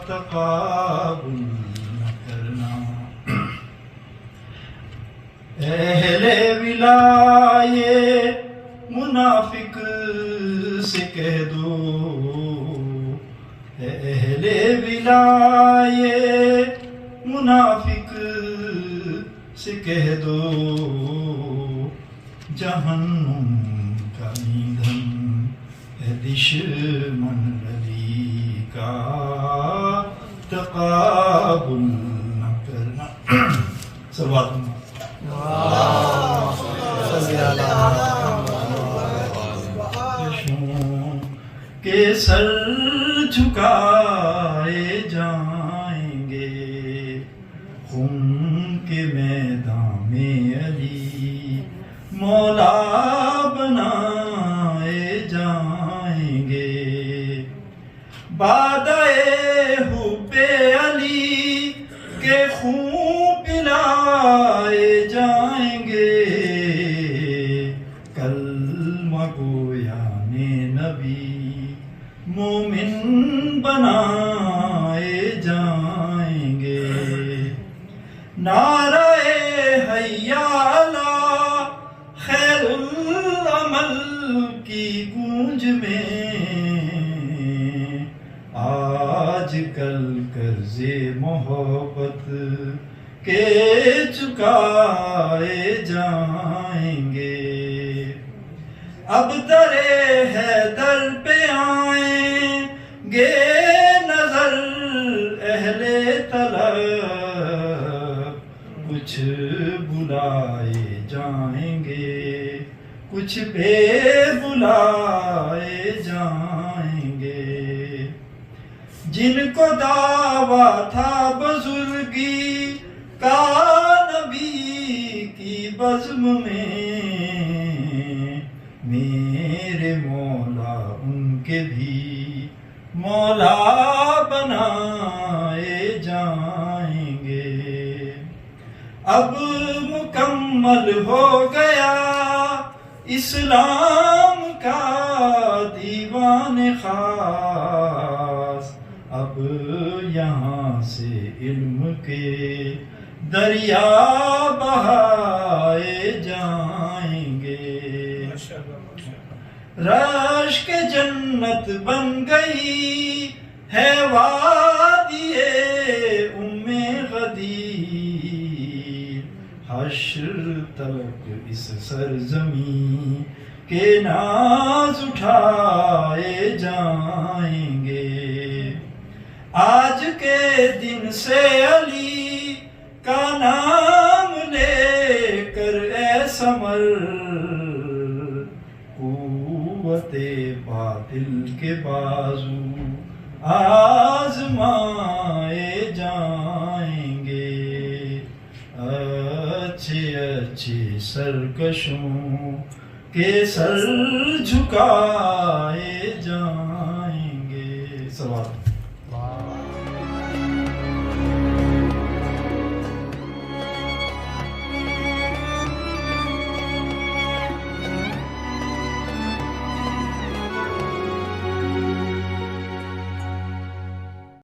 تقابل نہ کرنا. اہل ولایے منافق سے کہہ دو، اہل ولایے منافق سے کہہ دو، جہنم کا ایندھن ہے دشمن علی کا، تقابل نہ کرنا. صلوات کے سر جھکائے جائیں گے، خون کے میدان میں علی مولا بنائے جائیں گے. بادئے حب علی کے خون پلائے جائیں گے، کلمہ گویان نبی مومن بنائے جائیں گے. نعرہ حی علی خیر العمل کی گونج میں، آج کل قرض محبت کے چکائے جائیں گے. اب درے حیدر پہ آئیں گے نظر اہل طلب، کچھ بلائے جائیں گے، کچھ بے بلائے جائیں گے. جن کو دعویٰ تھا بزرگی کا نبی کی بزم میں، میرے مولا ان کے بھی مولا بنائے جائیں گے. اب مکمل ہو گیا اسلام کا دیوان خاص، اب یہاں سے علم کے دریا بہائے جائیں گے. رشک جنت بن گئی ہے وادی ام غدیر، حشر تلک اس سرزمین کے ناز اٹھائے جائیں گے. آج کے دن سے علی کا نام لے کر اے سمر، قوت باطل کے بازو آزمائے جائیں گے. اچھے اچھے سرکشوں کے سر جھکائے جائیں گے. سوال